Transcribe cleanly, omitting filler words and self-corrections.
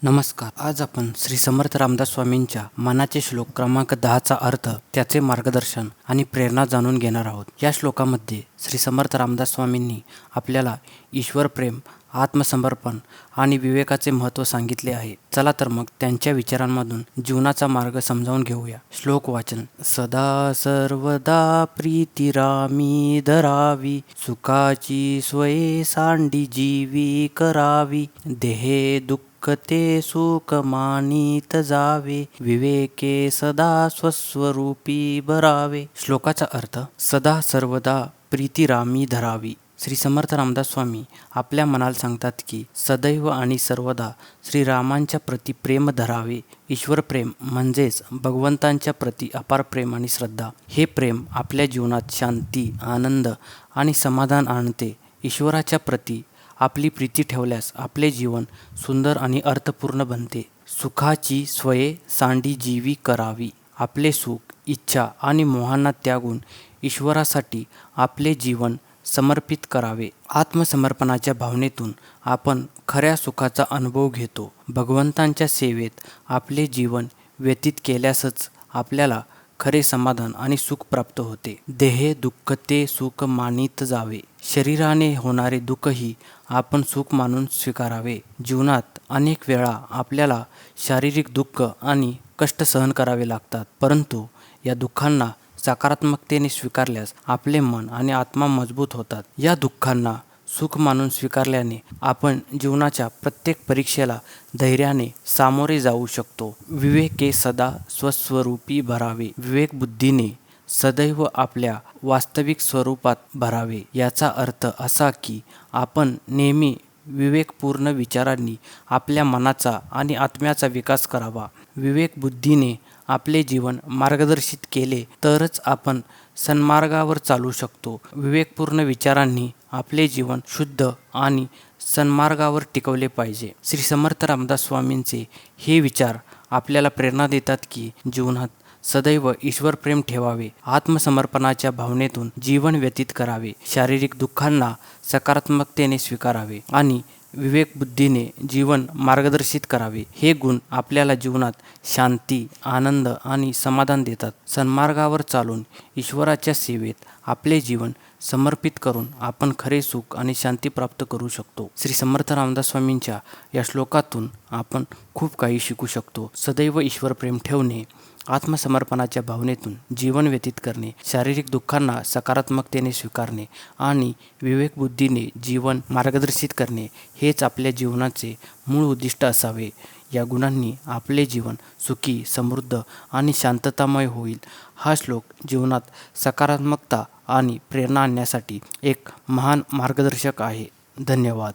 नमस्कार. आज आपण श्री समर्थ रामदास स्वामींच्या मनाचे श्लोक क्रमांक 10चा अर्थ, त्याचे मार्गदर्शन आणि प्रेरणा जाणून घेणार आहोत. या श्लोकामध्ये श्री समर्थ रामदास स्वामींनी आपल्याला ईश्वर प्रेम, आत्मसमर्पण आणि विवेकाचे महत्त्व सांगितले आहे. चला तर मग त्यांच्या विचारांमधून जीवनाचा मार्ग समजावून घेऊया. श्लोक वाचन. सदा सर्वदा प्रीतिरामी धरावी, सुखाची स्वये सांडी जीवी करावी, देहे दुःख ते सुख मानित जावे, विवेके सदा स्वस्वरूपी भरावे. श्लोकाचा अर्थ. सदा सर्वदा प्रीतिरामी धरावी. श्री समर्थ रामदास स्वामी आपल्या मनाला सांगतात की सदैव आणि सर्वदा श्रीरामांच्या प्रती प्रेम धरावे. ईश्वर प्रेम म्हणजेच भगवंतांच्या प्रती अपार प्रेम आणि श्रद्धा. हे प्रेम आपल्या जीवनात शांती, आनंद आणि समाधान आणते. ईश्वराच्या प्रती आपली प्रीती ठेवल्यास आपले जीवन सुंदर आणि अर्थपूर्ण बनते. सुखाची स्वये सांडी जीवी करावी. आपले सुख, इच्छा आणि मोहांना त्यागून ईश्वरासाठी आपले जीवन समर्पित करावे. आत्मसमर्पणाच्या भावनेतून आपण खऱ्या सुखाचा अनुभव घेतो. भगवंतांच्या सेवेत आपले जीवन व्यतीत केल्यासच आपल्याला खरे समाधान आणि सुख प्राप्त होते. देहे दुःख ते सुख मानित जावे. शरीराने होणारे दुःखही आपण सुख मानून स्वीकारावे. जीवनात अनेक वेळा आपल्याला शारीरिक दुःख आणि कष्ट सहन करावे लागतात, परंतु या दुःखांना सकारात्मकतेने स्वीकारल्यास आपले मन आणि आत्मा मजबूत होतात. या दुःखांना सुख मानून स्वीकारल्याने आपण जीवनाच्या प्रत्येक परीक्षेला धैर्याने सामोरे जाऊ शकतो. विवेके सदा स्वस्वरूपी भरावे. विवेक बुद्धीने सदैव आपल्या वास्तविक स्वरूपात भरावे. याचा अर्थ असा की आपण नेहमी विवेकपूर्ण विचारांनी आपल्या मनाचा आणि आत्म्याचा विकास करावा. विवेक बुद्धीने आपले जीवन मार्गदर्शित केले तरच आपण सन्मार्गावर चालू शकतो. विवेकपूर्ण विचारांनी आपले जीवन शुद्ध आणि सन्मार्गावर टिकवले पाहिजे. श्री समर्थ रामदास स्वामींचे हे विचार आपल्याला प्रेरणा देतात की जीवनात सदैव ईश्वर प्रेम ठेवावे, आत्मसमर्पणाच्या भावनेतून जीवन व्यतीत करावे, शारीरिक दुःखांना सकारात्मकतेने स्वीकारावे आणि विवेकबुद्धीने जीवन मार्गदर्शित करावे. हे गुण आपल्याला जीवनात शांती, आनंद आणि समाधान देतात. सन्मार्गावर चालून ईश्वराच्या सेवेत आपले जीवन समर्पित करून आपण खरे सुख आणि शांती प्राप्त करू शकतो. श्री समर्थ रामदास स्वामींच्या या श्लोकातून आपण खूप काही शिकू शकतो. सदैव ईश्वर प्रेम ठेवणे, आत्मसमर्पणाच्या भावनेतून जीवन व्यतीत करणे, शारीरिक दुःखांना सकारात्मकतेने स्वीकारणे आणि विवेकबुद्धीने जीवन मार्गदर्शित करणे हेच आपल्या जीवनाचे मूळ उद्दिष्ट असावे. या गुणांनी आपले जीवन सुखी, समृद्ध आणि शांततामय होईल. हा श्लोक जीवनात सकारात्मकता आणि प्रेरणा आणण्यासाठी एक महान मार्गदर्शक आहे. धन्यवाद.